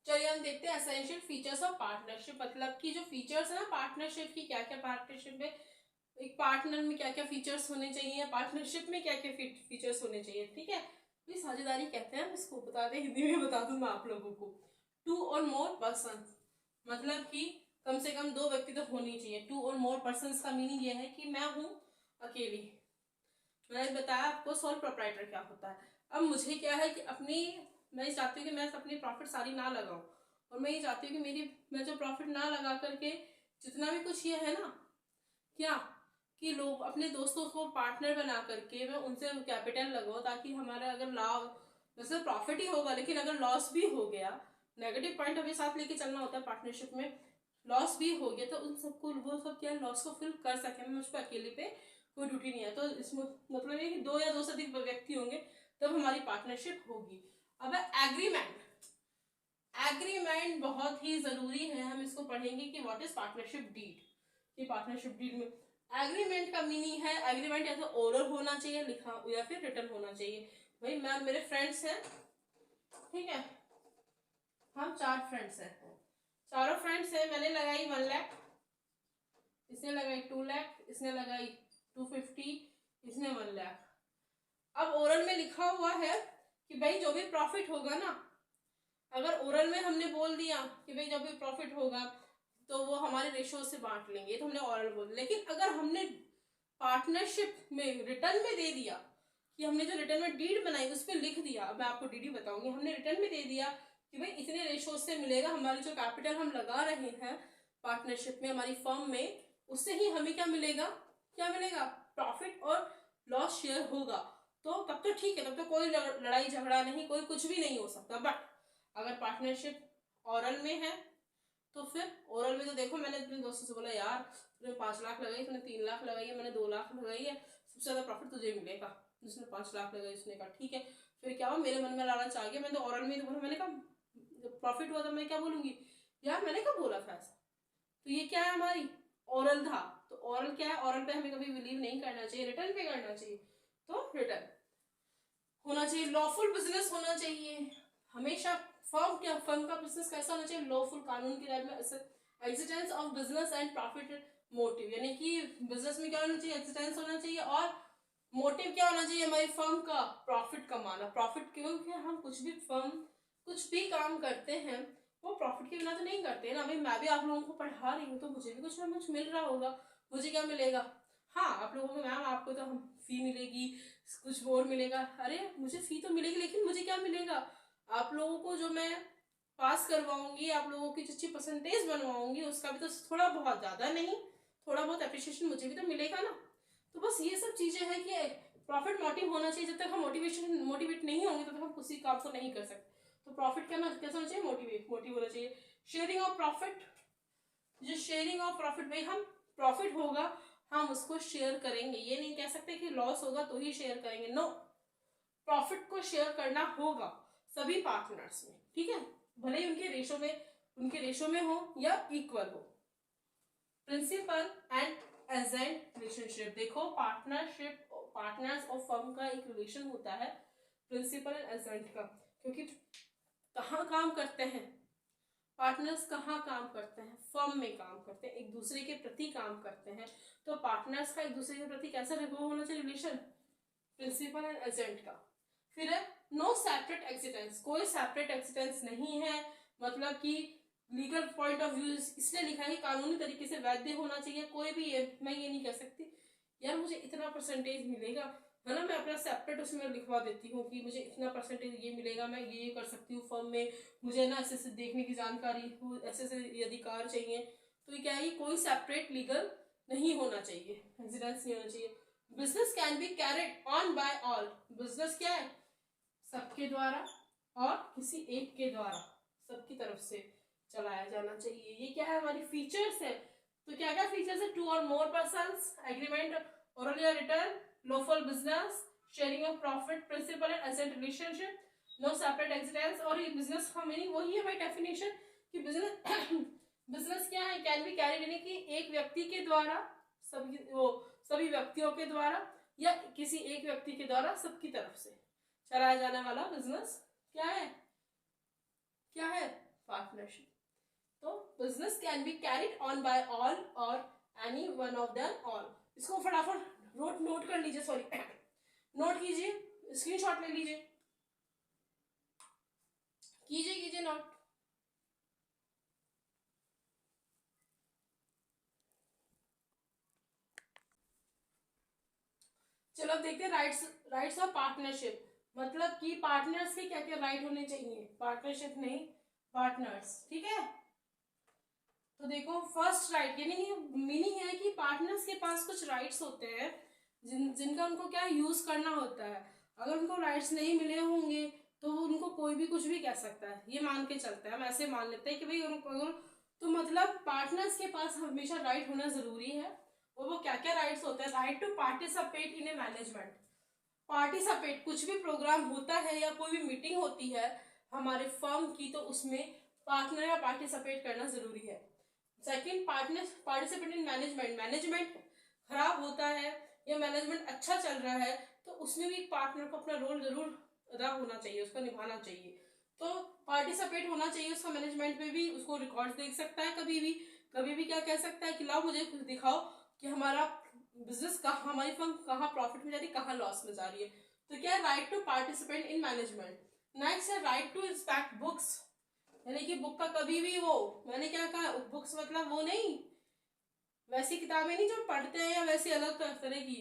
चलिए हम देखते हैं एसेंशियल फीचर्स ऑफ पार्टनरशिप, मतलब कि जो फीचर्स है ना पार्टनरशिप की, क्या क्या पार्टनरशिप में, एक पार्टनर में क्या क्या फीचर्स होने चाहिए, पार्टनरशिप में क्या क्या फीचर्स होने चाहिए। ठीक है, ये साझेदारी कहते हैं, इसको बता दें, हिंदी में बता दूं मैं आप लोगों को। टू और मोर पर्सन, मतलब कि कम से कम दो व्यक्ति तो होनी चाहिए। टू और मोर पर्सन का मीनिंग ये है कि मैं हूँ अकेली, मैंने बताया आपको सोल प्रोप्राइटर क्या होता है। अब मुझे क्या है कि मैं ये चाहती हूँ कि मैं अपनी प्रॉफिट सारी ना लगाऊं, और मैं ये चाहती हूँ कि मैं जो प्रॉफिट ना लगा करके जितना भी कुछ ये है ना, क्या कि लोग अपने दोस्तों को पार्टनर बना करके मैं उनसे कैपिटल लगाऊं, ताकि हमारा अगर लाभ, वैसे प्रॉफिट ही होगा लेकिन अगर लॉस भी हो गया, नेगेटिव पॉइंट हमें साथ लेके चलना होता है पार्टनरशिप में, लॉस भी हो गया तो उन सबको वो सब क्या लॉस को फिल कर सके, मुझ पर अकेले पे कोई ड्यूटी नहीं है। तो इसमें मतलब ये कि दो या दो से अधिक व्यक्ति होंगे तब हमारी पार्टनरशिप होगी। अब एग्रीमेंट, एग्रीमेंट बहुत ही जरूरी है, हम इसको पढ़ेंगे कि व्हाट इज पार्टनरशिप डीड। कि पार्टनरशिप डीड में एग्रीमेंट का मीनिंग है, एग्रीमेंट या तो ओरल होना चाहिए लिखा, या फिर रिटर्न होना चाहिए। भाई मैं मेरे फ्रेंड्स हैं, ठीक है, हम 4 फ्रेंड्स हैं, चारों फ्रेंड्स हैं, मैंने लगाई 1 लाख, इसने लगाई 2 लाख, इसने लगाई 250, इसने 1 लाख। अब ओरल में लिखा हुआ है कि भाई जो भी प्रॉफिट होगा ना, अगर ओरल में हमने बोल दिया कि भाई जब भी प्रॉफिट होगा तो वो हमारे रेशो से बांट लेंगे, तो हमने ओरल बोल दिया। लेकिन अगर हमने पार्टनरशिप में रिटर्न में दे दिया, कि हमने जो रिटर्न में डीड बनाई उस पर लिख दिया, अब मैं आपको डीडी बताऊंगी, हमने रिटर्न में दे दिया कि भाई इतने रेशो से मिलेगा, हमारी जो कैपिटल हम लगा रहे हैं पार्टनरशिप में हमारी फर्म में, उससे ही हमें क्या मिलेगा, क्या मिलेगा, प्रॉफिट और लॉस शेयर होगा। तो तब तो ठीक है, तब तो कोई लड़ाई झगड़ा नहीं, कोई कुछ भी नहीं हो सकता। बट अगर पार्टनरशिप ओरल में है तो फिर ओरल में तो देखो, मैंने अपने दोस्तों से बोला यार तूने 5 लाख लगाई, तूने 3 लाख लगाई है, मैंने 2 लाख लगाई है, सबसे ज्यादा प्रॉफिट तुझे मिलेगा। जिसने 5 लाख लगाई उसने कहा ठीक है। फिर क्या हुआ, मेरे मन में लालच आ गया, मैंने तो ओरल में ही तो बोला, मैंने कहा जब प्रॉफिट हुआ तो मैं क्या बोलूंगी, यार मैंने कब बोला था ऐसा। तो ये क्या है, हमारी ओरल था। तो ओरल क्या है, ओरल पे हमें कभी बिलीव नहीं करना चाहिए, रिटर्न पे करना चाहिए। तो रिटर्न होना चाहिए, लॉफुल बिजनेस होना चाहिए हमेशा। फर्म का बिजनेस कैसा होना चाहिए, लॉफुल, कानून की राय में existence of business and profit motive, यानी कि बिजनेस में क्या होना चाहिए, एग्जिस्टेंस होना चाहिए, और मोटिव क्या होना चाहिए, हमारी फर्म का प्रॉफिट कमाना। प्रॉफिट क्योंकि हम कुछ भी काम करते हैं वो प्रॉफिट के बिना तो नहीं करते ना। भाई मैं भी आप लोगों को पढ़ा रही हूँ तो मुझे भी कुछ ना कुछ मिल रहा होगा, मुझे क्या मिलेगा, हाँ आप लोगों को मैम आपको तो हम फी मिलेगी, कुछ और मिलेगा, अरे मुझे फी तो मिलेगी लेकिन मुझे क्या मिलेगा, आप लोगों को जो मैं पास करवाऊंगी, आप लोगों की अच्छी परसेंटेज बनवाऊंगी, उसका भी तो थोड़ा बहुत, ज्यादा नहीं, थोड़ा बहुत अप्रिशिएशन मुझे भी तो मिलेगा ना। तो बस ये सब चीजें हैं कि प्रॉफिट मोटिव होना चाहिए। जब तक हम मोटिवेट नहीं होंगे तब तक हम किसी काम को नहीं कर सकते। तो प्रॉफिट कैसा होना चाहिए, मोटिव होना चाहिए। शेयरिंग ऑफ प्रॉफिट, जो शेयरिंग ऑफ प्रॉफिट, भाई हम प्रॉफिट होगा हम उसको शेयर करेंगे, ये नहीं कह सकते कि लॉस होगा तो ही शेयर करेंगे, नो, प्रॉफिट को शेयर करना होगा सभी पार्टनर्स में, ठीक है, भले ही उनके रेशो में हो या इक्वल हो। प्रिंसिपल एंड एजेंट रिलेशनशिप, देखो पार्टनर्स और फर्म का एक रिलेशन होता है प्रिंसिपल एंड एजेंट का, क्योंकि कहाँ काम करते हैं पार्टनर्स, कहाँ काम करते हैं, फर्म में काम करते हैं, एक दूसरे के प्रति काम करते हैं। तो पार्टनर्स का एक दूसरे के प्रति कैसा होना चाहिए रिलेशन, प्रिंसिपल एंड एजेंट का। फिर है नो सेपरेट एक्सिडेंस, कोई सेपरेट एक्सिडेंस नहीं है, मतलब कि लीगल पॉइंट ऑफ व्यू इसलिए लिखा है कानूनी तरीके से वैध होना चाहिए। कोई भी मैं ये नहीं कह सकती यार मुझे इतना परसेंटेज मिलेगा, है ना, मैं अपना सेपरेट उसमें लिखवा देती हूँ कि मुझे इतना परसेंटेज ये मिलेगा, मैं ये कर सकती हूँ फर्म में, मुझे ना ऐसे देखने की जानकारी हो, ऐसे अधिकार चाहिए। तो ये क्या है, कोई सेपरेट लीगल नहीं होना चाहिए, एक्सिडेंस नहीं होना चाहिए। Business can be carried on by all, business क्या है, सबके द्वारा और किसी एक के द्वारा, सबकी तरफ से चलाया जाना चाहिए। ये क्या है, हमारी फीचर्स है। तो क्या क्या फीचर्स है, 2 or more persons, agreement oral या return, lawful business, sharing of profit, principal and asset relationship, no separate existence. और ये बिजनेस का मीनिंग वही है भाई, डेफिनेशन कि बिजनेस क्या है, कैन बी कैरिड, यानी कि एक व्यक्ति के द्वारा, सभी व्यक्तियों के द्वारा या किसी एक व्यक्ति के द्वारा, सबकी तरफ से चलाया जाने वाला बिजनेस क्या है, क्या है, पार्टनरशिप। तो business can be carried on by all or any one of them all. इसको फटाफट नोट कर लीजिए, सॉरी नोट कीजिए, स्क्रीनशॉट ले लीजिए, कीजिए नोट। चलो अब देखते हैं राइट्स ऑफ पार्टनरशिप, मतलब कि पार्टनर्स के क्या क्या राइट होने चाहिए, पार्टनरशिप नहीं पार्टनर्स, ठीक है। तो देखो फर्स्ट राइट यानी कि मीनिंग है कि पार्टनर्स के पास कुछ राइट्स होते हैं जिनका उनको क्या यूज करना होता है। अगर उनको राइट्स नहीं मिले होंगे तो उनको कोई भी कुछ भी कह सकता है, ये मान के चलता है, हम ऐसे मान लेते हैं कि भाई अगर तो मतलब पार्टनर्स के पास हमेशा राइट होना जरूरी है। और वो क्या क्या राइट्स होते हैं, right to participate in a management, participate कुछ भी प्रोग्राम होता है या कोई भी मीटिंग होती है हमारे फर्म की तो उसमें पार्टनर या पार्टिसिपेट करना जरूरी है। Second participate in management, management खराब होता है या मैनेजमेंट अच्छा चल रहा है तो उसमें भी पार्टनर को अपना रोल जरूर अदा होना चाहिए, उसको निभाना चाहिए। तो पार्टिसिपेट होना चाहिए उसका मैनेजमेंट में भी, उसको रिकॉर्ड्स देख सकता है कभी भी क्या कह सकता है कि लाओ मुझे कुछ दिखाओ कि हमारा बिजनेस कहाँ, हमारी फर्म कहाँ प्रॉफिट में जा रही है, कहाँ लॉस में जा रही है। तो क्या है, right to participate in management. Next है राइट टू इंस्पेक्ट बुक्स, यानी कि बुक का कभी भी वो, मैंने क्या कहा बुक्स मतलब वो नहीं वैसी किताबें नहीं जो पढ़ते हैं या वैसी अलग तरह की,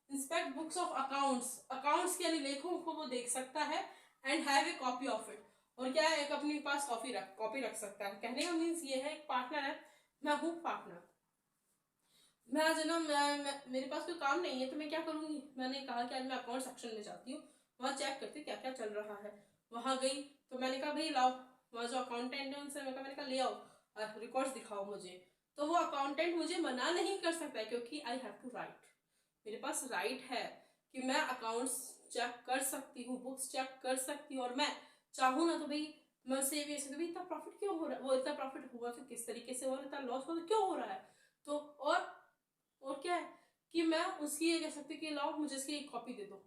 inspect books of accounts, accounts के यानी लेखों को वो देख सकता है and have a copy of it, और क्या है एक अपने पास कॉपी रख सकता है। कहने का मीन्स ये है, एक पार्टनर है, मैं हूँ पार्टनर, मैं आज ना मेरे पास कोई काम नहीं है तो मैं क्या करूंगी, मैंने कहा कि आज मैं अकाउंट सेक्शन में जाती हूँ, वहाँ चेक करती क्या क्या चल रहा है। वहाँ गई तो मैंने कहा भाई लाओ, वहाँ जो अकाउंटेंट है उनसे मैंने कहा ले आओ रिकॉर्ड्स दिखाओ मुझे, तो वो अकाउंटेंट मुझे मना नहीं कर सकता क्योंकि आई हैव टू राइट, मेरे पास राइट है कि मैं अकाउंट्स चेक कर सकती हूँ, बुक्स चेक कर सकती हूँ, और मैं चाहूँ ना तो भाई मैं उससे भी ऐसे इतना प्रॉफिट क्यों हो रहा है, वो इतना प्रॉफिट हुआ तो किस तरीके से हो रहा है, इतना लॉस हुआ तो क्यों हो रहा है। तो और क्या है कि मैं उसकी ये कह सकती कि लाओ मुझे इसकी एक कॉपी दे दो,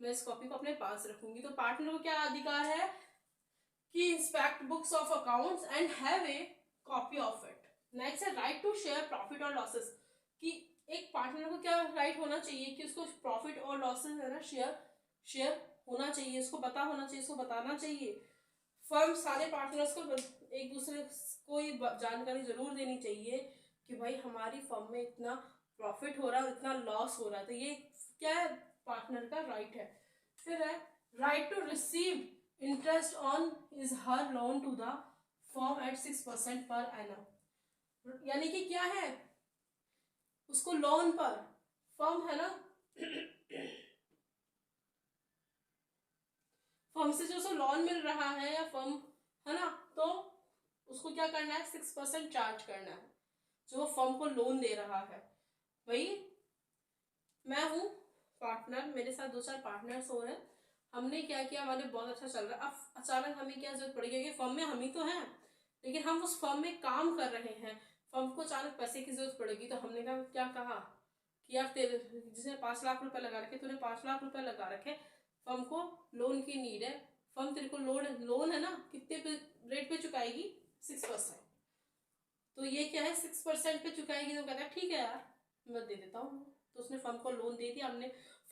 मैं इस कॉपी को अपने पास रखूंगी। तो पार्टनर को क्या अधिकार है कि inspect books of accounts and have a copy of it. Next है राइट टू शेयर प्रॉफिट और लॉसेस, कि एक पार्टनर को क्या राइट होना चाहिए कि उसको प्रॉफिट और लॉसेस है ना शेयर होना चाहिए, उसको पता होना चाहिए, उसको बताना चाहिए। फर्म सारे पार्टनर्स को एक दूसरे को ये जानकारी जरूर देनी चाहिए कि भाई हमारी फर्म में इतना प्रॉफिट हो रहा है, इतना लॉस हो रहा है, तो ये क्या है पार्टनर का राइट है। फिर है right to receive interest on is her loan to the firm at 6% per annum, यानी कि क्या है उसको लोन पर, फर्म है ना फर्म से जो उसको लोन मिल रहा है या फर्म है ना, तो उसको क्या करना है 6% चार्ज करना है जो फर्म को लोन दे रहा है। भाई मैं हूँ पार्टनर, मेरे साथ 2-4 पार्टनर्स और हैं, हमने क्या किया, हमारे बहुत अच्छा चल रहा है, अब अचानक हमें क्या जरूरत पड़ेगी कि फर्म में हम ही तो हैं लेकिन हम उस फर्म में काम कर रहे हैं, फर्म को अचानक पैसे की जरूरत पड़ेगी, तो हमने क्या कहा कि यार तेरे जिसने 5 लाख रुपए लगा रखे, तूने 5 लाख रुपए लगा रखे, फर्म को लोन की नीड है, फर्म तेरे को लोन है ना कितने रेट पे चुकाएगी 6%, तो ये क्या है 6% पे चुकाएगी, तो कहता है ठीक है यार मैं दे देता हूँ, तो उसने फर्म को लोन दे दिया,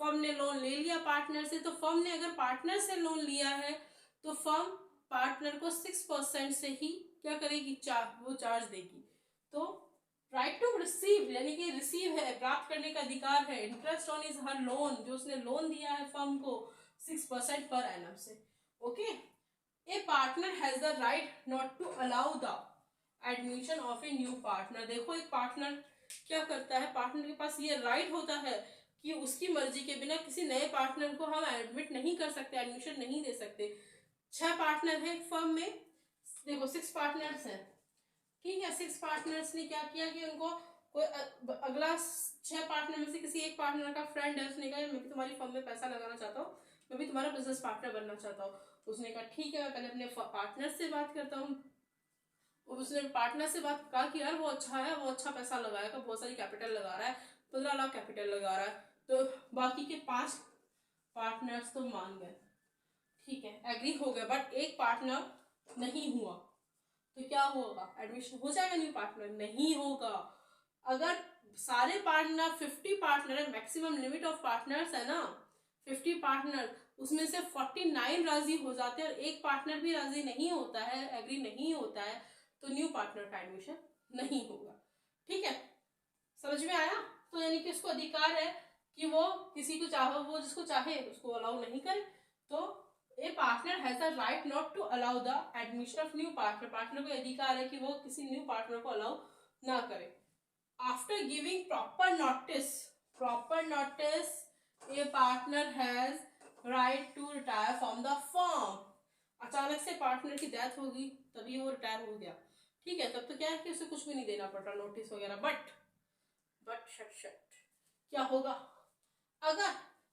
फर्म ने लोन ले लिया पार्टनर से, तो फर्म ने अगर पार्टनर से लोन लिया है तो फर्म पार्टनर को 6% से ही क्या करेगी वो चार्ज देगी। तो राइट टू रिसीव यानी कि रिसीव है प्राप्त करने का अधिकार है, interest on is her loan जो उसने लोन दिया है फर्म को 6% पर एनम से। Okay, a partner has the right not to allow the admission of a new partner. देखो एक पार्टनर क्या करता है, पार्टनर के पास ये राइट होता है कि उसकी मर्जी के बिना किसी नए पार्टनर को हम एडमिट नहीं कर सकते, एडमिशन नहीं दे सकते। 6 पार्टनर है फर्म में, देखो 6 पार्टनर्स हैं, ठीक है, 6 पार्टनर्स ने क्या किया कि उनको कोई अगला 6 पार्टनर में से किसी एक पार्टनर का फ्रेंड है, उसने कहा मैं भी तुम्हारी फर्म में पैसा लगाना चाहता हूँ, मैं भी तुम्हारा बिजनेस पार्टनर बनना चाहता हूँ। उसने कहा ठीक है मैं पहले अपने पार्टनर से बात करता हूँ, उसने पार्टनर से बात कहा कि यार वो अच्छा है, वो अच्छा पैसा लगाएगा, बहुत सारी कैपिटल लगा रहा है, 15 लाख कैपिटल लगा रहा है, तो बाकी के 5 पार्टनर्स तो मान गए, ठीक है एग्री हो गए, बट एक पार्टनर नहीं हुआ, तो क्या होगा, एडमिशन हो जाएगा न्यू पार्टनर? नहीं होगा। अगर सारे पार्टनर 50 पार्टनर है, मैक्सिमम लिमिट ऑफ पार्टनर्स है ना 50 पार्टनर, उसमें से 49 राजी हो जाते हैं और एक पार्टनर भी राजी नहीं होता है, एग्री नहीं होता है, तो न्यू पार्टनर का एडमिशन नहीं होगा। ठीक है, समझ में आया? तो यानी कि उसको अधिकार है कि वो किसी को चाहे, वो जिसको चाहे उसको अलाउ नहीं करे। तो a partner has the right not to allow the admission of new partner, partner को अधिकार है कि वो किसी न्यू पार्टनर को अलाउ ना करे। After giving proper notice a partner has right to retire from the firm. अचानक से पार्टनर की डेथ होगी तभी वो रिटायर हो गया, ठीक है, तब तो क्या है कि उसे कुछ भी नहीं देना पड़ता नोटिस वगैरह। बट क्या होगा अगर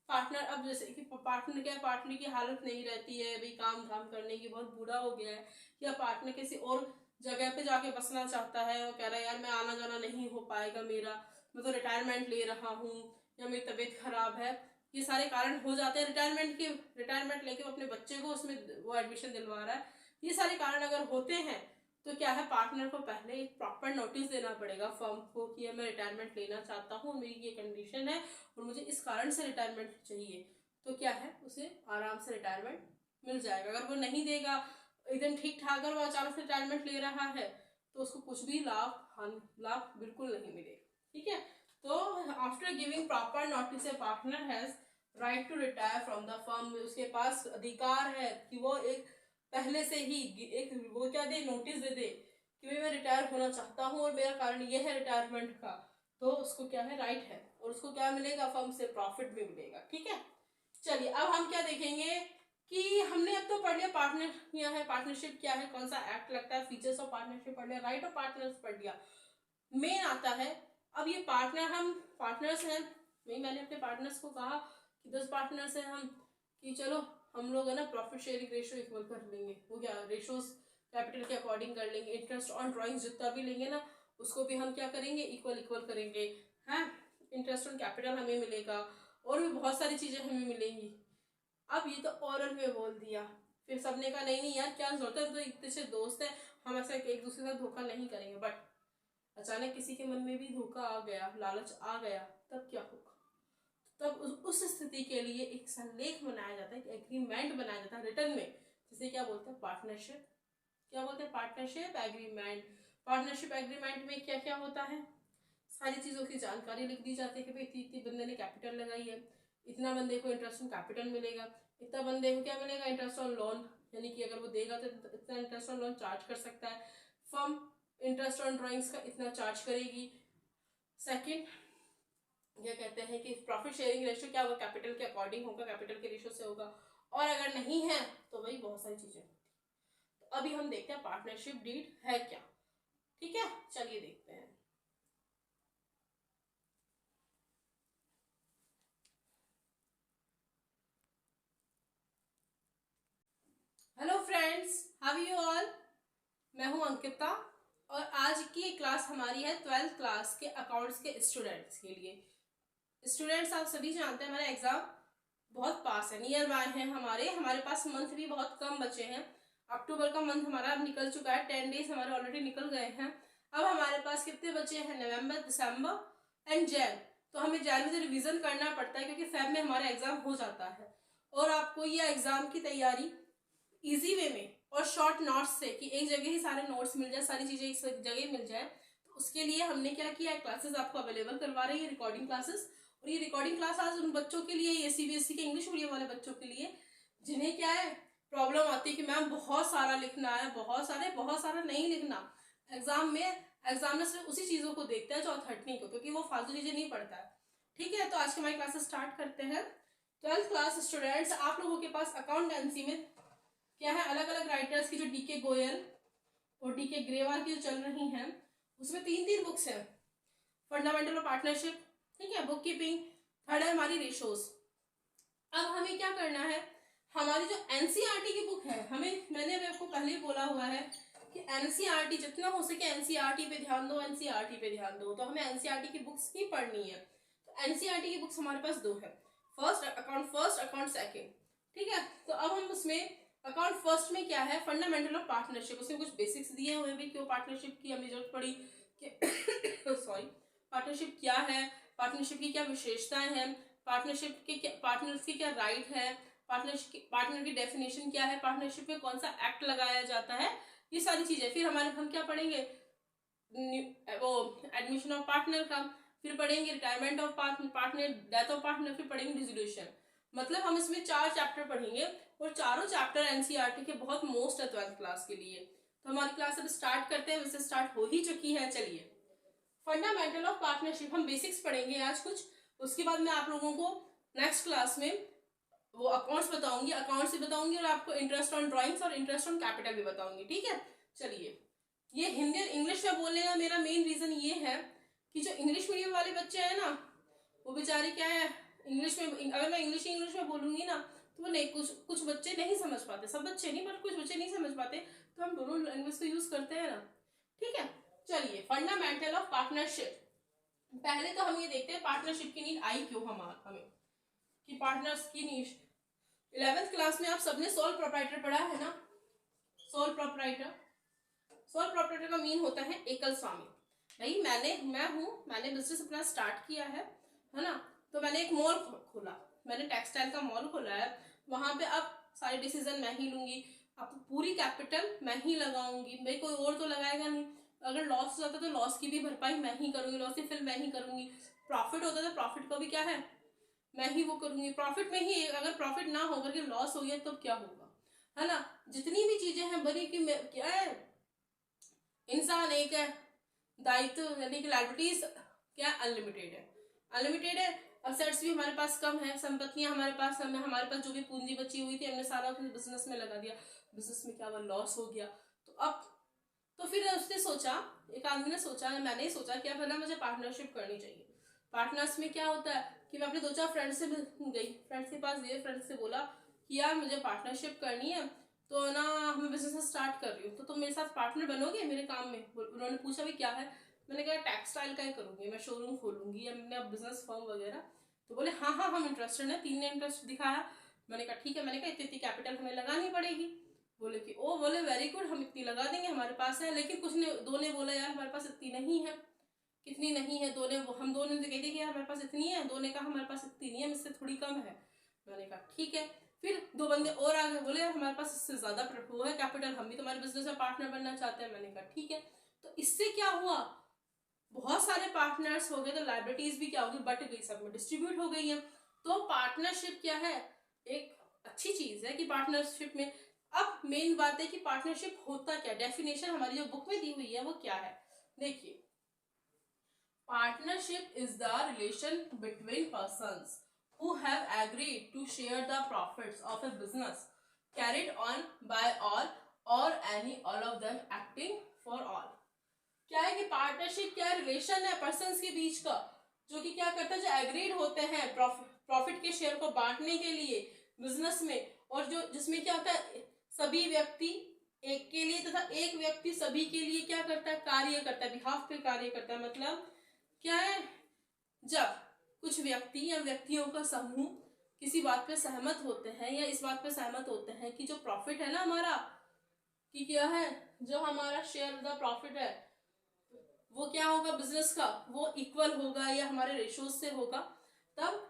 पार्टनर, अब जैसे कि पार्टनर क्या, पार्टनर की हालत नहीं रहती है भाई, काम धाम करने की, बहुत बूढ़ा हो गया है, या पार्टनर किसी और जगह पे जाके बसना चाहता है और कह रहा है यार मैं आना जाना नहीं हो पाएगा मेरा, मैं तो रिटायरमेंट ले रहा हूँ, या मेरी तबीयत खराब है, ये सारे कारण हो जाते हैं। रिटायरमेंट लेके वो अपने बच्चे को उसमें वो एडमिशन दिलवा रहा है, ये सारे कारण अगर होते हैं तो क्या है, पार्टनर को पहले एक प्रॉपर नोटिस देना पड़ेगा फर्म को कि मैं रिटायरमेंट लेना चाहता हूँ, मेरी ये कंडीशन है और मुझे इस कारण से रिटायरमेंट चाहिए, तो क्या है उसे आराम से रिटायरमेंट मिल जाएगा। अगर वो नहीं देगा एकदम ठीक ठाक, अगर वो अचानक से रिटायरमेंट ले रहा है तो उसको कुछ भी लाभ बिल्कुल नहीं मिलेगा। ठीक है, तो after giving proper notice a partner has right to retire from the firm, उसके पास अधिकार है कि वो एक पहले से ही एक वो क्या दे, नोटिस दे कि भाई मैं रिटायर होना चाहता हूँ और मेरा कारण ये है रिटायरमेंट का, तो उसको क्या है, राइट है, और उसको क्या मिलेगा, फर्म से प्रॉफिट भी मिलेगा। ठीक है, चलिए अब हम क्या देखेंगे कि हमने अब तो पढ़ लिया पार्टनर क्या है, पार्टनरशिप क्या है, कौन सा एक्ट लगता है, फीचर्स ऑफ पार्टनरशिप पढ़ लिया, राइट ऑफ पार्टनर्स पढ़ लिया। मेन आता है अब ये पार्टनर, हम पार्टनर्स हैं, मैंने अपने पार्टनर्स को कहा कि 10 पार्टनर्स हैं हम, कि चलो हम लोग है ना प्रॉफिट शेयरिंग रेशियो इक्वल कर लेंगे, वो क्या रेशियोज कैपिटल के अकॉर्डिंग कर लेंगे, इंटरेस्ट ऑन ड्रॉइंग्स जितना भी लेंगे ना उसको भी हम क्या करेंगे, इक्वल करेंगे, हैं, इंटरेस्ट ऑन कैपिटल हमें मिलेगा और भी बहुत सारी चीजें हमें मिलेंगी। अब ये तो ओरल में बोल दिया, फिर सबने कहा नहीं यार क्या जरूरत है, तो एक दूसरे दोस्त है, हम ऐसा एक दूसरे के साथ धोखा नहीं करेंगे। बट अचानक किसी के मन में भी धोखा आ गया, लालच आ गया, तब क्या होगा? तब उस स्थिति के लिए एक संलेख बनाया जाता है, एक एग्रीमेंट बनाया जाता है रिटर्न में, जिसे क्या बोलते हैं, पार्टनरशिप, क्या बोलते हैं, पार्टनरशिप एग्रीमेंट। पार्टनरशिप एग्रीमेंट में क्या क्या होता है, सारी चीजों की जानकारी लिख दी जाती है कि भाई इतनी बंदे ने कैपिटल लगाई है, इतना बंदे को इंटरेस्ट ऑन कैपिटल मिलेगा, इतना बंदे को क्या मिलेगा, इंटरेस्ट ऑन लोन, यानी कि अगर वो देगा तो इतना इंटरेस्ट ऑन लोन चार्ज कर सकता है, फर्म इंटरेस्ट ऑन ड्रॉइंग्स का इतना चार्ज करेगी। सेकंड क्या कहते हैं कि प्रॉफिट शेयरिंग रेशियो क्या होगा, कैपिटल के अकॉर्डिंग होगा, कैपिटल के रेशियो से होगा, और अगर नहीं है तो भाई बहुत सारी चीजें। तो अभी हम देखते हैं पार्टनरशिप डीड है क्या। ठीक है, चलिए देखते हैं। Hello friends, how you all, मैं हूं अंकिता और आज की क्लास हमारी है 12th क्लास के अकाउंट्स के स्टूडेंट्स के लिए। स्टूडेंट्स आप सभी जानते हैं हमारा एग्जाम बहुत पास है, नियर बाय है, हमारे पास मंथ भी बहुत कम बचे हैं। अक्टूबर का मंथ हमारा अब निकल चुका है, 10 डेज हमारे ऑलरेडी निकल गए हैं। अब हमारे पास कितने बचे हैं, नवंबर, दिसंबर एंड जैन। तो हमें जैन में तो रिविजन करना पड़ता है क्योंकि फेब में हमारा एग्जाम हो जाता है, और आपको ये एग्जाम की तैयारी इजी वे में और शॉर्ट नोट्स से, कि एक जगह ही सारे नोट्स मिल जाए, सारी चीजें एक जगह मिल जाए, तो उसके लिए हमने क्या किया, क्लासेस आपको अवेलेबल करवा रही है, रिकॉर्डिंग क्लासेस। और ये रिकॉर्डिंग क्लास आज उन बच्चों के लिए, ये सीबीएसई के इंग्लिश मीडियम वाले बच्चों के लिए जिन्हें क्या है प्रॉब्लम आती है कि मैम बहुत सारा लिखना है, बहुत सारा नहीं लिखना, एग्जाम में एग्जामिनर सिर्फ उसी चीजों को देखता है जो अथॉरिटी को, क्योंकि वो फालतू चीजें नहीं पढ़ता है। ठीक है, तो आज की हमारी क्लासेस स्टार्ट करते हैं। 12th क्लास स्टूडेंट्स, आप लोगों के पास अकाउंटेंसी में क्या है, अलग अलग राइटर्स की, जो डीके गोयल और डीके ग्रेवाल की जो चल रही हैं, उसमें 3 बुक्स हैं। फंडामेंटल ऑफ पार्टनरशिप, ठीक है, बुक कीपिंग, थर्ड है हमारी रेशोज। अब हमें क्या करना है, हमारी जो एनसीईआरटी की बुक है, मैंने आपको पहले ही बोला हुआ है कि एनसीईआरटी जितना हो सके एनसीईआरटी पे ध्यान दो, एनसीईआरटी पे ध्यान दो। तो हमें एनसीईआरटी की बुक्स ही पढ़नी है। तो एनसीईआरटी की बुक्स हमारे पास 2 है, फर्स्ट अकाउंट सेकेंड। ठीक है, तो अब हम उसमें अकाउंट फर्स्ट में क्या है, फंडामेंटल ऑफ पार्टनरशिप, उसमें कुछ बेसिक्स दिए हुए हैं क्यों पार्टनरशिप की हमें जरूरत पड़ी कि सॉरी पार्टनरशिप क्या है, पार्टनरशिप की क्या विशेषताएं हैं, पार्टनरशिप के पार्टनर्स के क्या राइट है, पार्टनर की डेफिनेशन क्या है, पार्टनरशिप में कौन सा एक्ट लगाया जाता है, ये सारी चीजें। फिर हम क्या पढ़ेंगे, वो एडमिशन ऑफ पार्टनर का, फिर पढ़ेंगे retirement of partner, death of partner, फिर पढ़ेंगे डिसोल्यूशन। मतलब हम इसमें 4 चैप्टर पढ़ेंगे और चारों चैप्टर एनसीईआरटी के बहुत मोस्ट है 12th क्लास के लिए। तो हमारी क्लास अब स्टार्ट करते हैं, वैसे स्टार्ट हो ही चुकी है। चलिए, फंडामेंटल ऑफ पार्टनरशिप हम बेसिक्स पढ़ेंगे आज कुछ, उसके बाद मैं आप लोगों को नेक्स्ट क्लास में वो अकाउंट्स बताऊंगी, अकाउंट्स भी बताऊंगी और आपको इंटरेस्ट ऑन ड्राइंग्स और इंटरेस्ट ऑन कैपिटल भी बताऊंगी, ठीक है। चलिए, ये हिंदी और इंग्लिश में बोलने का मेरा मेन रीजन ये है कि जो इंग्लिश मीडियम वाले बच्चे हैं ना, वो बेचारे क्या है, इंग्लिश में अगर मैं इंग्लिश में बोलूंगी ना तो वो नहीं, कुछ बच्चे नहीं समझ पाते, सब बच्चे नहीं बट कुछ बच्चे नहीं समझ पाते, तो हम दोनों लैंग्वेज को यूज करते हैं ना, ठीक है। चलिए, फंडामेंटल ऑफ पार्टनरशिप, पहले तो हम ये देखते हैं पार्टनरशिप की नीड आई क्यों हमें, कि पार्टनर्स की नीड। 11th क्लास में आप सबने सोल प्रोप्राइटर पढ़ा है ना, सोल प्रोप्राइटर का मीन होता है एकल स्वामी। भाई मैंने बिजनेस अपना स्टार्ट किया है ना, तो मैंने एक मॉल खोला, मैंने टेक्सटाइल का मॉल खोला है, वहां पे अब सारे डिसीजन मैं ही लूंगी, अब पूरी कैपिटल मैं ही लगाऊंगी, भाई कोई और तो लगाएगा नहीं। अगर लॉस हो जाता तो लॉस की भी भरपाई मैं ही करूंगी, लॉस की फिल मैं ही करूंगी, प्रॉफिट होता तो प्रॉफिट का भी क्या है, मैं ही वो करूंगी। प्रॉफिट में ही, अगर प्रॉफिट ना होकर के लॉस हो गया तो क्या होगा, है ना। जितनी भी चीजें हैं बनी कि क्या है, इंसान एक है, दायित्व यानी कि लाइबिलिटीज क्या अनलिमिटेड है, असेट्स भी हमारे पास कम है, संपत्तियां हमारे पास कम है, हमारे पास जो भी पूंजी बची हुई थी हमने सारा बिजनेस में लगा दिया, बिजनेस में क्या हुआ, लॉस हो गया। तो फिर उसने सोचा, एक आदमी ने सोचा, मैंने ही सोचा कि अब है ना मुझे पार्टनरशिप करनी चाहिए। पार्टनर्स में क्या होता है कि मैं अपने 2-4 फ्रेंड्स से गई, फ्रेंड्स के पास गई, फ्रेंड्स से बोला कि यार मुझे पार्टनरशिप करनी है, तो ना मैं बिजनेस स्टार्ट कर रही हूँ, तो तुम मेरे साथ पार्टनर बनोगे मेरे काम में। उन्होंने पूछा भी क्या है, मैंने कहा टेक्सटाइल का ही करूंगी, मैं शोरूम खोलूंगी या मैंने बिजनेस फर्म वगैरह। तो बोले हाँ हम इंटरेस्टेड है, 3 ने इंटरेस्ट दिखाया। मैंने कहा ठीक है, मैंने कहा इतनी कैपिटल हमें लगानी पड़ेगी। बोले वेरी गुड, हम इतनी लगा देंगे, हमारे पास है। लेकिन दो ने बोला यार हमारे पास इतनी नहीं है। कितनी नहीं है, हम दो ने कहते कि यार हमारे पास इतनी है, दो ने कहा हमारे पास इतनी नहीं है, मुझसे थोड़ी कम है। मैंने कहा ठीक है। फिर 2 बंदे और आ गए, बोले यार हमारे पास इससे ज्यादा वो है कैपिटल, हम भी तुम्हारे बिजनेस में पार्टनर बनना चाहते हैं। मैंने कहा ठीक है। तो इससे क्या हुआ, बहुत सारे पार्टनर्स हो गए, तो लाइबिलिटीज भी क्या होगी, बट गई, सब में डिस्ट्रीब्यूट हो गई है। तो पार्टनरशिप क्या है, एक अच्छी चीज है कि पार्टनरशिप में। अब मेन बात है कि पार्टनरशिप होता क्या, डेफिनेशन हमारी जो बुक में दी हुई है वो क्या है, देखिए। Partnership is the relation between persons who have agreed to share the profits of a business carried on by all or any all of them acting for all। क्या है कि पार्टनरशिप क्या रिलेशन है पर्सन्स के बीच का, जो कि क्या करता है, जो एग्रीड होते हैं प्रॉफिट के शेयर को बांटने के लिए बिजनेस में, और जो जिसमें क्या होता है, सभी व्यक्ति एक के लिए तथा एक व्यक्ति सभी के लिए क्या करता है, कार्य करता है, बिहाफ पे कार्य करता है। मतलब क्या है, जब कुछ व्यक्ति या व्यक्तियों का समूह किसी बात पे सहमत होते हैं या इस बात पे सहमत होते हैं कि जो प्रॉफिट है ना हमारा, कि क्या है, जो हमारा शेयर द प्रॉफिट है वो क्या होगा बिजनेस का, वो इक्वल होगा या हमारे रेशोज से होगा, तब।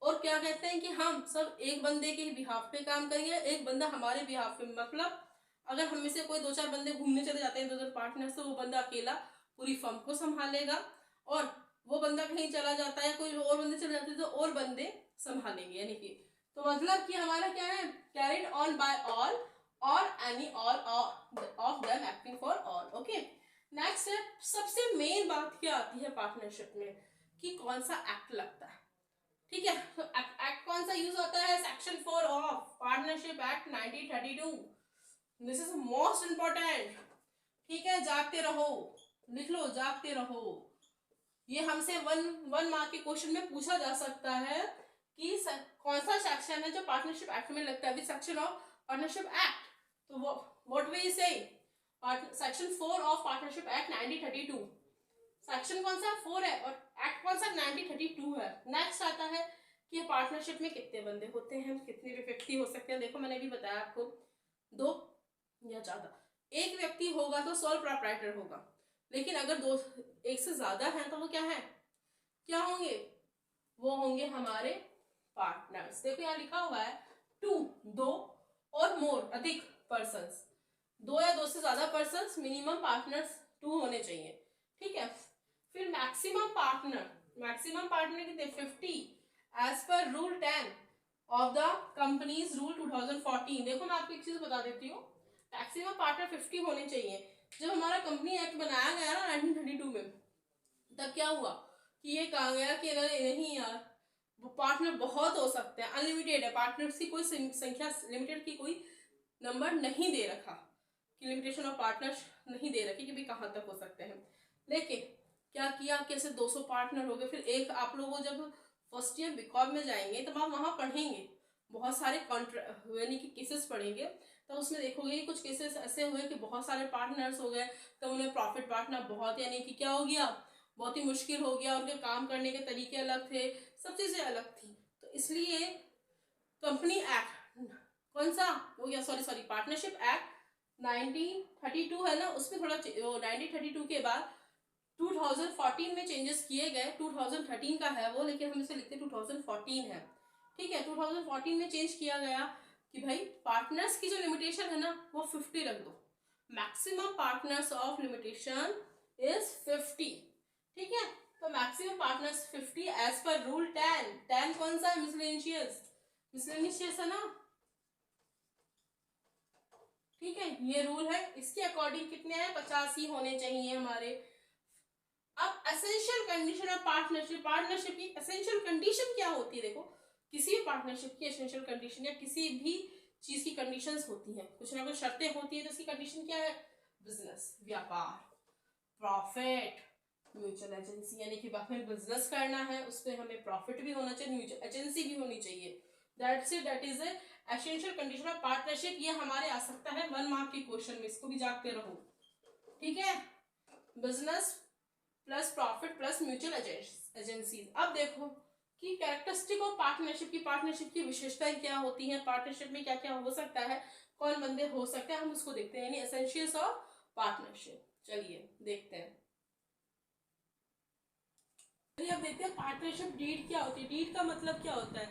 और क्या कहते हैं कि हम सब एक बंदे के बिहाफ पे काम करेंगे, एक बंदा हमारे बिहाफ पे। मतलब अगर हम में से कोई 2-4 बंदे घूमने चले जाते हैं 2 पार्टनर, तो वो बंदा अकेला पूरी फर्म को संभालेगा, और वो बंदा कहीं चला जाता है, कोई और बंदे चले जाते हैं तो और बंदे संभालेंगे, यानी कि। तो मतलब कि हमारा क्या है, carried on by all or any all of them acting for all. Okay, next है, सबसे मेन बात क्या आती है पार्टनरशिप में, कि कौन सा एक्ट लगता है, ठीक है। तो एक्ट कौन सा यूज होता है, section 4 of partnership act 1932। This is most important, ठीक है। जागते रहो, लिख लो, जागते रहो। ये हमसे वन मार्क के क्वेश्चन में पूछा जा सकता है कि कौन सा सेक्शन है जो पार्टनरशिप एक्ट में लगता है, which section of partnership act. तो व्हाट वी से, section 4 of partnership act 1932। Section कौन सा 4 है और एक्ट कौन सा 1932 है। नेक्स्ट आता है कि पार्टनरशिप में कितने बंदे होते हैं, कितने व्यक्ति हो सकते हैं। देखो मैंने भी बताया आपको दो या ज्यादा, एक व्यक्ति होगा तो सोल प्रोप्राइटर होगा, लेकिन अगर दो एक से ज्यादा है तो वो क्या है, क्या होंगे, वो होंगे हमारे पार्टनर्स। देखो यहाँ लिखा हुआ है टू, दो, और मोर, अधिक पर्सन्स, दो या दो से ज्यादा पर्सन्स, मिनिमम पार्टनर्स टू होने चाहिए, ठीक है। फिर मैक्सिमम पार्टनर कितने, 50 as per rule 10 of the companies rule 2014। देखो मैं आपको एक चीज बता देती हूँ, मैक्सिमम पार्टनर 50 होने चाहिए। जब हमारा कंपनी एक्ट बनाया गया ना 1932 में, तब क्या हुआ कि ये कहा गया कि नहीं यार, पार्टनर बहुत हो सकते हैं, अनलिमिटेड है, पार्टनर्स की कोई संख्या, लिमिटेड की कोई नंबर नहीं दे रखा, कि लिमिटेशन ऑफ पार्टनर्स नहीं दे रखी कि भाई कहाँ तक हो सकते हैं। लेकिन क्या किया, कैसे 200 पार्टनर हो गए। फिर एक आप लोगों जब फर्स्ट ईयर बीकॉम में जाएंगे तब आप वहाँ पढ़ेंगे, बहुत सारे यानी कि केसेस पढ़ेंगे, तो उसमें देखोगे कि कुछ केसेस ऐसे हुए कि बहुत सारे पार्टनर्स हो गए, तो उन्हें प्रॉफिट बांटना बहुत, यानी कि क्या हो गया, बहुत ही मुश्किल हो गया, उनके काम करने के तरीके अलग थे, सब चीजें अलग थी। तो इसलिए कंपनी एक्ट कौन सा हो गया, सॉरी पार्टनरशिप एक्ट 1932 है ना, उसमें थोड़ा 1932 के बाद 2014 में चेंजेस किए गए। 2013 का है वो, लेकिन हम इसे लिखते 2014 है, ठीक है। 2014 में चेंज किया गया कि भाई पार्टनर्स की जो लिमिटेशन है ना वो 50 रख दो, maximum partners of limitation is 50, ठीक है। तो maximum partners 50 as per rule 10 कौन सा है, मिसलेनिशियस है ना, ठीक है, ये रूल है, इसके अकॉर्डिंग कितने हैं, 50 ही होने चाहिए हमारे। अब एसेंशियल कंडीशन ऑफ पार्टनरशिप की एसेंशियल कंडीशन क्या होती है, देखो किसी भी पार्टनरशिप की एसेंशियल कंडीशन या किसी भी चीज की कंडीशंस होती हैं, कुछ ना कुछ शर्तें होती है, तो उसकी कंडीशन क्या है, बिजनेस, व्यापार, प्रॉफिट, म्यूचुअल एजेंसी, यानी कि हमें बिजनेस करना है, उस पर हमें प्रॉफिट भी होना चाहिए, म्यूचुअल एजेंसी भी होनी चाहिए, that's it, that is essential condition of partnership. ये हमारे आ सकता है 1 मार्क के क्वेश्चन में, इसको भी जागते रहो, ठीक है, business plus profit plus mutual agency. अब देखो कि कैरेक्टरिस्टिक ऑफ पार्टनरशिप की विशेषताएं क्या होती हैं, पार्टनरशिप में क्या क्या हो सकता है, कौन बंदे हो सकते हैं, हम उसको देखते हैं, यानी एसेंशियल्स ऑफ पार्टनरशिप। चलिए देखते हैं, अब देखते हैं पार्टनरशिप डीड क्या होती है। डीड का मतलब क्या होता है,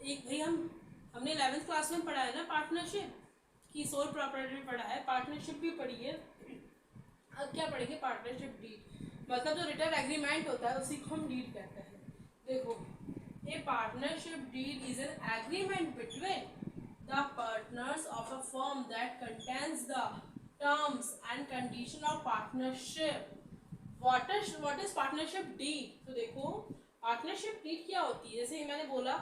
एक भाई हमने 11th क्लास में पढ़ा है ना पार्टनरशिप की, सोल प्रॉपर्टी पढ़ा है, पार्टनरशिप भी पढ़ी है, अब क्या पढ़ेंगे, पार्टनरशिप डीड, मतलब जो रिटर्न एग्रीमेंट होता है उसी को हम डीड कहते हैं। देखो a partnership deed is an agreement between the partners of a firm that contains the terms and condition of partnership. What is partnership deed, तो देखो पार्टनरशिप डीड क्या होती है, जैसे मैंने बोला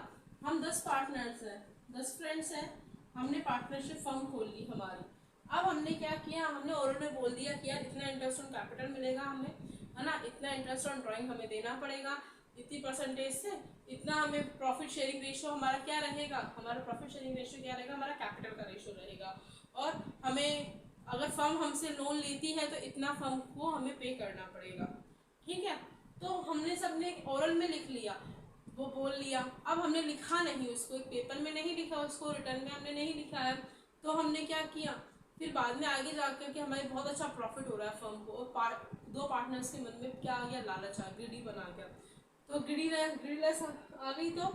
हम 10 पार्टनर्स हैं, 10 फ्रेंड्स हैं, हमने पार्टनरशिप फर्म खोल ली हमारी। अब हमने क्या किया, हमने ओरल में बोल दिया कि यार इतना इंटरेस्ट ऑन कैपिटल मिलेगा हमें, है ना, इतना इंटरेस्ट ऑन ड्राइंग हमें देना पड़ेगा, इतनी परसेंटेज से इतना हमें प्रॉफिट शेयरिंग रेशियो हमारा क्या रहेगा, हमारा प्रॉफिट शेयरिंग रेशियो क्या रहेगा, हमारा कैपिटल का रेशियो रहेगा, और हमें अगर फर्म हमसे लोन लेती है तो इतना फर्म को हमें पे करना पड़ेगा, ठीक है। तो हमने सबने ओरल में लिख लिया, वो बोल लिया, अब हमने लिखा नहीं उसको, एक पेपर में नहीं लिखा उसको, रिटर्न में हमने नहीं लिखा है, तो हमने क्या किया, फिर बाद में आगे जाकर के हमारे बहुत अच्छा प्रॉफिट हो रहा है फर्म को, और दो पार्टनर्स के मन में क्या आ गया, लालच आ, ग्रीडी बना गया, तो ग्रीडीनेस आ गई, तो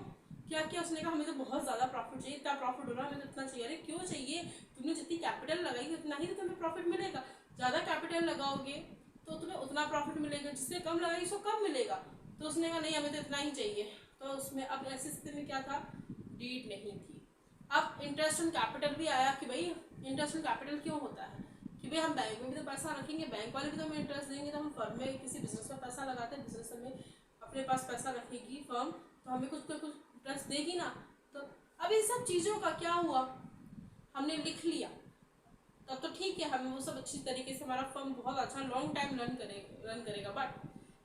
क्या किया उसने कहा हमें तो बहुत ज़्यादा प्रॉफिट चाहिए, इतना प्रॉफिट हो रहा है हमें तो इतना चाहिए। अरे क्यों चाहिए, तुमने जितनी कैपिटल लगाई उतना ही तो तुम्हें प्रॉफिट मिलेगा, ज़्यादा कैपिटल लगाओगे तो तुम्हें उतना प्रॉफिट मिलेगा, जिससे कम लगाई उसको कम मिलेगा, तो उसने कहा नहीं हमें तो इतना ही चाहिए, तो उसमें अब ऐसी स्थिति में क्या था, डीड नहीं थी। अब इंटरेस्ट ऑन कैपिटल भी आया कि भाई इंटरेस्ट ऑन कैपिटल क्यों होता है, कि भाई हम बैंक में भी तो पैसा रखेंगे, बैंक वाले भी तो हमें इंटरेस्ट देंगे, तो हम फर्म में किसी बिजनेस में पैसा लगाते हैं, बिजनेस में अपने पास पैसा रखेगी फर्म, तो हमें कुछ इंटरेस्ट देगी ना। तो अब इन सब चीज़ों का क्या हुआ, हमने लिख लिया, तब तो ठीक है, हमें वो सब अच्छी तरीके से हमारा फर्म बहुत अच्छा लॉन्ग टाइम रन करेगा, बट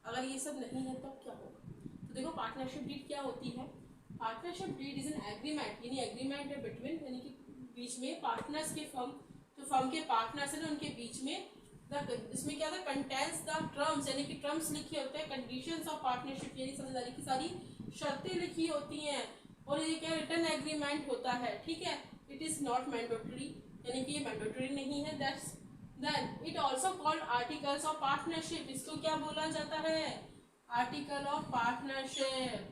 अगर ये सब नहीं है तब क्या होगा। तो देखो पार्टनरशिप डीड क्या होती है, partnership deed is an agreement, यानी एग्रीमेंट है बिटवीन, यानी कि बीच में पार्टनर्स के फर्म, जो फर्म के पार्टनर्स है ना उनके बीच में, इसमें क्या था, कंटेंस द टर्म्स, यानी कि टर्म्स लिखे होते हैं, कंडीशंस ऑफ पार्टनरशिप, यानी समझदारी की सारी शर्तें लिखी होती हैं, और ये क्या रिटर्न एग्रीमेंट होता है, ठीक है। इट इज नॉट मैंडेटरी, यानी कि ये मैंडेटरी नहीं है। That's then it also called articles of partnership. इसको क्या बोला जाता है? Article of partnership.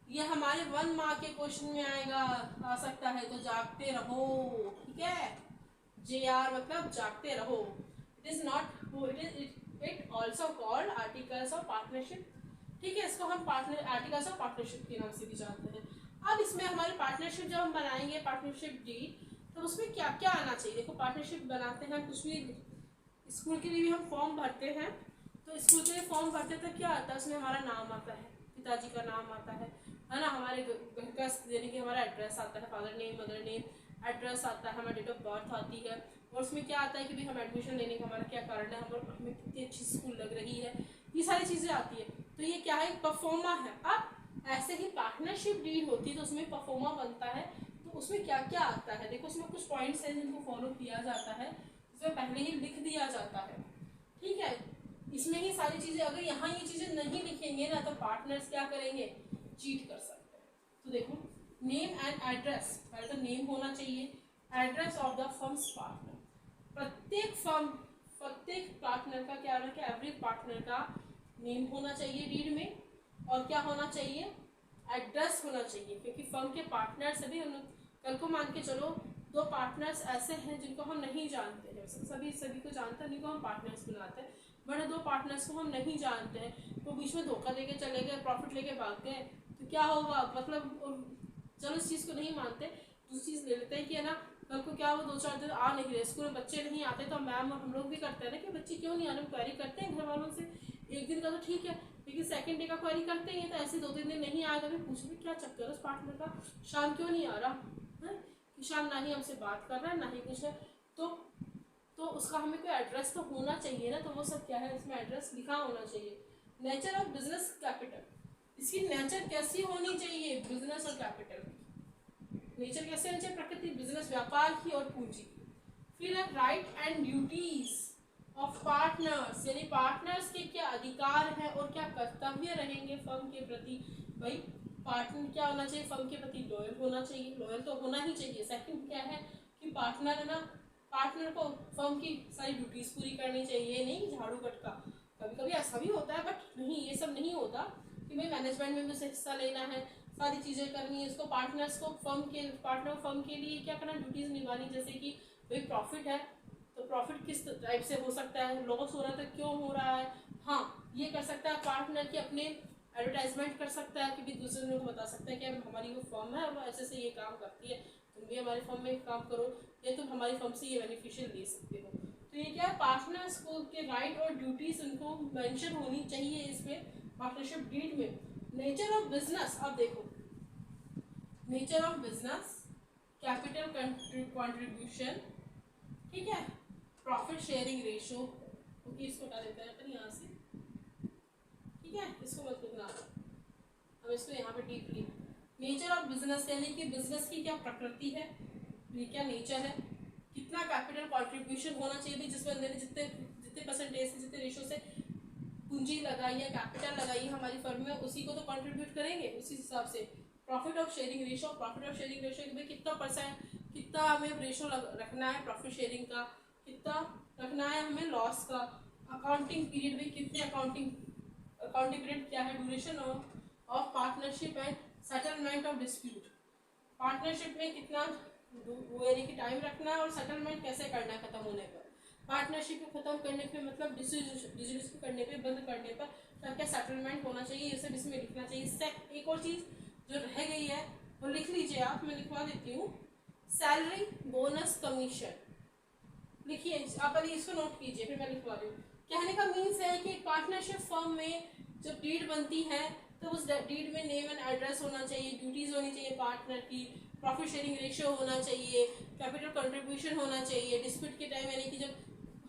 ये हमारे 1 मार्क के क्वेश्चन में आएगा, आ सकता है। तो जागते रहो, ठीक है। JR मतलब जागते रहो। It is not it also called articles of partnership, ठीक है। इसको हम पार्टनर आर्टिकल्स ऑफ पार्टनरशिप के नाम से भी जानते हैं। अब इसमें हमारे पार्टनरशिप जब हम बनाएंगे पार्टनरशिप डीड, तो उसमें क्या क्या आना चाहिए? देखो पार्टनरशिप बनाते हैं, कुछ भी स्कूल के लिए भी हम फॉर्म भरते हैं, तो स्कूल के लिए फॉर्म भरते तो क्या आता है? उसमें हमारा नाम आता है, पिताजी का नाम आता है ना, हमारे घर का यानी कि हमारा एड्रेस आता है, father name mother name address आता है, हमारा डेट ऑफ बर्थ आती है, और उसमें क्या आता है कि भाई हम एडमिशन लेने का हमारा क्या कारण है, हमें कितनी अच्छी स्कूल लग रही है, ये सारी चीज़ें आती है। तो ये क्या है? परफॉर्मा है। अब ऐसे ही पार्टनरशिप डीड होती है तो उसमें परफॉर्मा बनता है। तो उसमें क्या क्या आता है? देखो उसमें कुछ पॉइंट्स हैं जिनको फॉलो किया जाता है, इसमें पहले ही लिख दिया जाता है, ठीक है। इसमें ही सारी चीज़ें, अगर यहाँ ये चीज़ें नहीं लिखेंगे ना तो पार्टनर्स क्या करेंगे? चीट कर सकते हैं। तो देखो नेम एंड एड्रेस, पहले तो नेम होना चाहिए, address of the firms partner. प्रत्येक पार्टनर का क्या होना है? एवरी पार्टनर का नेम होना चाहिए डीड में, और क्या होना चाहिए? एड्रेस होना चाहिए, क्योंकि फर्म के पार्टनर सभी, कल को मान के चलो 2 पार्टनर्स ऐसे हैं जिनको हम नहीं जानते हैं, सभी को जानते हैं, जिनको हम पार्टनर्स बनाते हैं, बड़े 2 पार्टनर्स को हम नहीं जानते हैं, तो बीच में धोखा देके चले गए, प्रॉफिट लेके भाग गए, तो क्या होगा? मतलब चलो इस चीज़ को नहीं मानते, दूसरी चीज़ ले लेते हैं कि है ना, कल को क्या वो 2-4 दिन आ नहीं रहे, स्कूल में बच्चे नहीं आते, तो मैम हम लोग भी करते हैं ना कि बच्चे क्यों नहीं आ रहे, क्वेरी करते हैं घर वालों से। एक दिन का तो ठीक है, लेकिन सेकंड डे का क्वेरी करते हैं, तो ऐसे 2-3 दिन नहीं आया, तो पूछ भी क्या चक्कर है उस पार्टनर का, शाम क्यों नहीं आ रहा है, कि शाम ना ही हमसे बात कर रहा है ना ही कुछ है। तो उसका हमें कोई एड्रेस तो होना चाहिए ना, तो वो सब क्या है? इसमें एड्रेस लिखा होना चाहिए। नेचर ऑफ बिजनेस कैपिटल, इसकी नेचर कैसी होनी चाहिए? बिजनेस और कैपिटल नेचर कैसे होनी चाहिए? प्रकृति, बिजनेस, व्यापार की और पूंजी। फिर है right and duties of partners, यानी पार्टनर्स के क्या अधिकार है और क्या कर्तव्य रहेंगे फर्म के प्रति। भाई पार्टनर क्या होना चाहिए? फर्म के प्रति लॉयल होना चाहिए, लॉयल तो होना ही चाहिए। सेकंड क्या है कि पार्टनर है ना, पार्टनर को फर्म की सारी ड्यूटीज पूरी करनी चाहिए, नहीं झाड़ू पटका। कभी कभी ऐसा भी होता है, बट नहीं, ये सब नहीं होता कि भाई मैनेजमेंट में भी उसे हिस्सा लेना है, सारी चीज़ें करनी है। इसको पार्टनर्स को फर्म के लिए क्या करना? ड्यूटीज निभानी। जैसे कि भाई प्रॉफिट है तो प्रॉफिट किस टाइप से हो सकता है, लॉस हो रहा है तो क्यों हो रहा है, हाँ ये कर सकता है पार्टनर की, अपने एडवर्टाइजमेंट कर सकता है कि भी दूसरे लोगों को बता सकता है कि हमारी वो फर्म है, वो ऐसे से ये काम करती है, तुम भी हमारी फर्म में काम करो, या तुम हमारी फर्म से ये बेनिफिशियल ले सकते हो। तो ये क्या है? पार्टनर्स को के राइट और ड्यूटीज उनको मेंशन होनी चाहिए इसमें पार्टनरशिप डीड में। नेचर ऑफ बिजनेस, अब देखो nature of business, capital contribution, ठीक है, प्रॉफिट शेयरिंग रेशियो, क्योंकि इसको हटा देते हैं अपन यहाँ से, ठीक है, इसको मत लिखना, अब इसको यहाँ पे डीपली। नेचर ऑफ बिजनेस यानी कि बिजनेस की क्या प्रकृति है, ये क्या नेचर है, कितना कैपिटल कंट्रीब्यूशन होना चाहिए, जिस बंदे ने जितने परसेंटेज से, जितने रेशो से पूंजी लगाई है, कैपिटल लगाई है हमारी फर्म में, उसी को तो कंट्रीब्यूट करेंगे उसी हिसाब से। प्रॉफिट ऑफ शेयरिंग रेशो, कितना परसेंट, कितना हमें रेशो रखना है प्रॉफिट शेयरिंग का, कितना रखना है हमें लॉस का। अकाउंटिंग पीरियड में कितने अकाउंटिंग पीरियड क्या है, duration of partnership and settlement of dispute, partnership में कितना वो यानी कि टाइम रखना है, और सेटलमेंट कैसे करना है खत्म होने पर। पार्टनरशिप को खत्म करने पे मतलब डिस्ट्रीब्यूशन करने पे, बंद करने पर क्या क्या सेटलमेंट होना चाहिए, ये सब इसमें लिखना चाहिए। एक और चीज़ जो रह गई है वो लिख लीजिए आप, मैं लिखवा देती हूँ, सैलरी, बोनस, कमीशन, लिखिए आप, अभी इसको नोट कीजिए, फिर मैं लिखवा रही हूँ। कहने का मीन्स है कि पार्टनरशिप फर्म में जब डीड बनती है तो उस डीड में नेम एंड एड्रेस होना चाहिए, ड्यूटीज होनी चाहिए पार्टनर की, प्रॉफिट शेयरिंग रेशियो होना चाहिए, कैपिटल कंट्रीब्यूशन होना चाहिए, डिस्प्यूट के टाइम यानी कि जब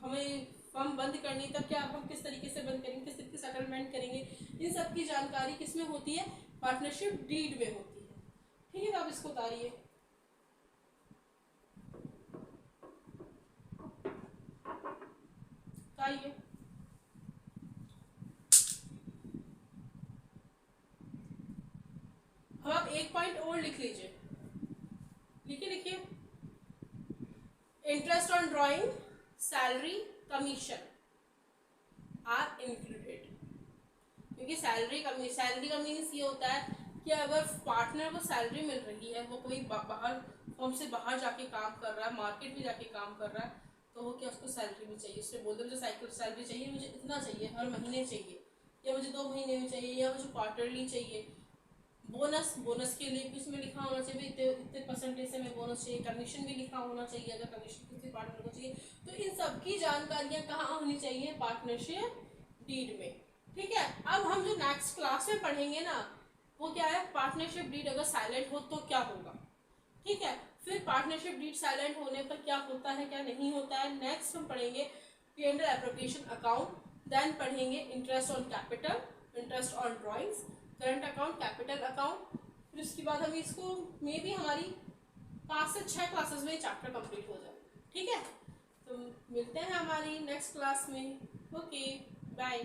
हमें फर्म बंद करनी तब क्या हम किस तरीके से बंद करेंगे, किस तरीके से सेटलमेंट करेंगे, इन सब की जानकारी किसमें होती है? पार्टनरशिप डीड में होती है, ठीक है। तो आप इसको उतारिए, उतारिए। अब आप एक पॉइंट और लिख लीजिए, लिखिए लिखिए, drawing salary commission are included, क्योंकि सैलरी का मीन्स ये होता है कि अगर पार्टनर को सैलरी मिल रही है, वो कोई बाहर फॉर्म से बाहर जाके काम कर रहा है, मार्केट में जाके काम कर रहा है, तो वो क्या उसको सैलरी भी चाहिए। उसने बोल दिया मुझे सैलरी चाहिए, मुझे इतना चाहिए, हर महीने चाहिए, या मुझे 2 महीने में चाहिए, या मुझे क्वार्टरली चाहिए। बोनस के लिए भी उसमें लिखा होना चाहिए इतने परसेंटेज से हमें बोनस चाहिए। कमीशन भी लिखा होना चाहिए अगर कमीशन किसी पार्टनर को चाहिए। तो इन सब की जानकारियाँ कहाँ होनी चाहिए? पार्टनरशिप डीड में। ठीक है, अब हम जो नेक्स्ट क्लास में पढ़ेंगे ना, वो क्या है? पार्टनरशिप डीड अगर साइलेंट हो तो क्या होगा। ठीक है, फिर पार्टनरशिप डीड साइलेंट होने पर क्या होता है, क्या नहीं होता है, नेक्स्ट हम पढ़ेंगे P&L एप्रोप्रिएशन अकाउंट, देन पढ़ेंगे interest on capital, interest on drawings, current account, capital account. फिर उसके बाद हम इसको मे बी हमारी 5 से 6 क्लासेस में चैप्टर कंप्लीट हो जाए। ठीक है, तो मिलते हैं हमारी नेक्स्ट क्लास में। Okay, bye.